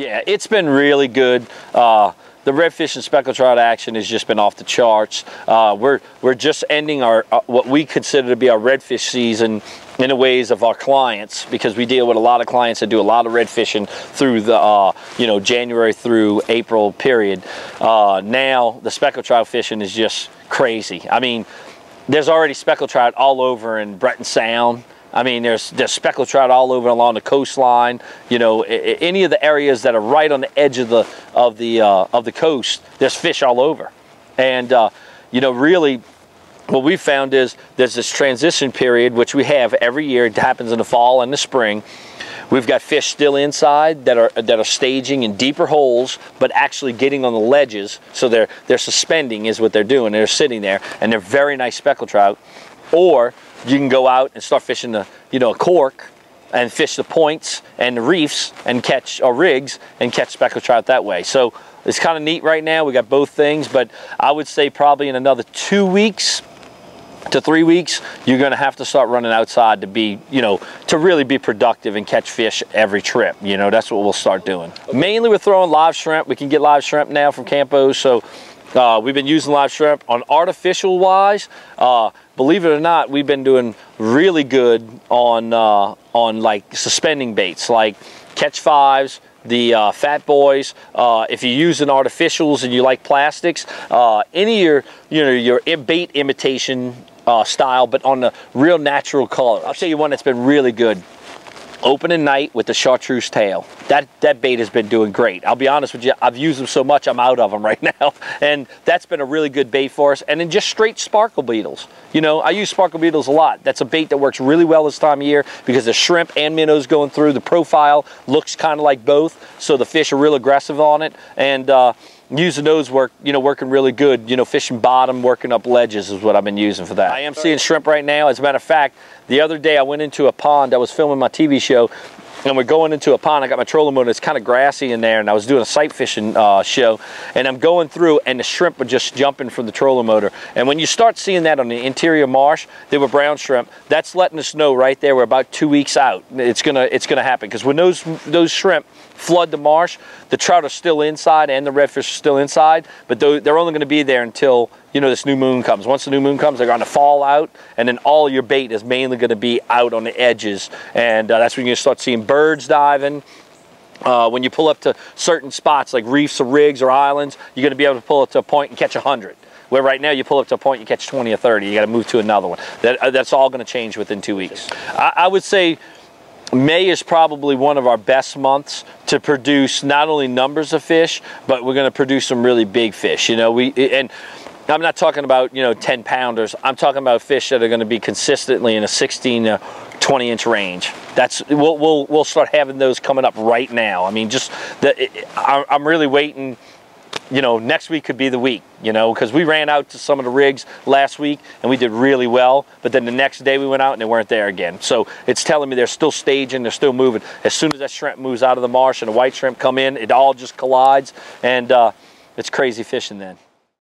Yeah, it's been really good. The redfish and speckled trout action has just been off the charts. We're just ending our what we consider to be our redfish season in the ways of our clients, because we deal with a lot of clients that do a lot of red fishing through the January through April period. Now the speckled trout fishing is just crazy. I mean, there's already speckled trout all over in Breton Sound. I mean, there's speckled trout all over along the coastline. You know, any of the areas that are right on the edge of the coast, there's fish all over. And you know, really, what we found is there's this transition period, which we have every year. It happens in the fall and the spring. We've got fish still inside that are staging in deeper holes, but actually getting on the ledges. So they're suspending is what they're doing. They're sitting there, and they're very nice speckled trout. Or you can go out and start fishing a cork and fish the points and the reefs and catch, or rigs, and catch speckled trout that way. So it's kind of neat right now. We got both things, but I would say probably in another 2 weeks to 3 weeks, you're going to have to start running outside to be, to really be productive and catch fish every trip. That's what we'll start doing. Mainly we're throwing live shrimp. We can get live shrimp now from Campos, so we've been using live shrimp. On artificial wise, believe it or not, we've been doing really good on like suspending baits, like Catch Fives, the Fat Boys. If you're using artificials and you like plastics, any of your bait imitation style, but on the real natural color. I'll tell you one that's been really good. Opening night with the chartreuse tail. That bait has been doing great. I'll be honest with you, I've used them so much I'm out of them right now, and that's been a really good bait for us. And then just straight sparkle beetles. I use sparkle beetles a lot. That's a bait that works really well this time of year because the shrimp and minnows going through. The profile looks kind of like both, so the fish are real aggressive on it. And using those working really good. Fishing bottom, working up ledges is what I've been using for that. I am seeing shrimp right now. As a matter of fact, the other day I went into a pond. I was filming my TV show, and we're going into a pond. I got my trolling motor. It's kind of grassy in there, and I was doing a sight fishing show, and I'm going through, and the shrimp were just jumping from the trolling motor. And when you start seeing that on the interior marsh, they were brown shrimp. That's letting us know right there we're about 2 weeks out. It's gonna happen, because when those shrimp flood the marsh, the trout are still inside and the redfish are still inside, but they're only going to be there until this new moon comes. Once the new moon comes, they're going to fall out, and then all your bait is mainly going to be out on the edges, and that's when you start seeing birds diving. When you pull up to certain spots like reefs or rigs or islands, you're going to be able to pull up to a point and catch 100. Where right now you pull up to a point, you catch 20 or 30. You got to move to another one. That's all going to change within 2 weeks. I would say May is probably one of our best months to produce not only numbers of fish, but we're going to produce some really big fish. And I'm not talking about 10 pounders. I'm talking about fish that are going to be consistently in a 16 to 20 inch range. We'll start having those coming up right now. I mean, I'm really waiting. Next week could be the week, because we ran out to some of the rigs last week and we did really well, but then the next day we went out and they weren't there again. So it's telling me they're still staging, they're still moving. As soon as that shrimp moves out of the marsh and the white shrimp come in, it all just collides, and it's crazy fishing then.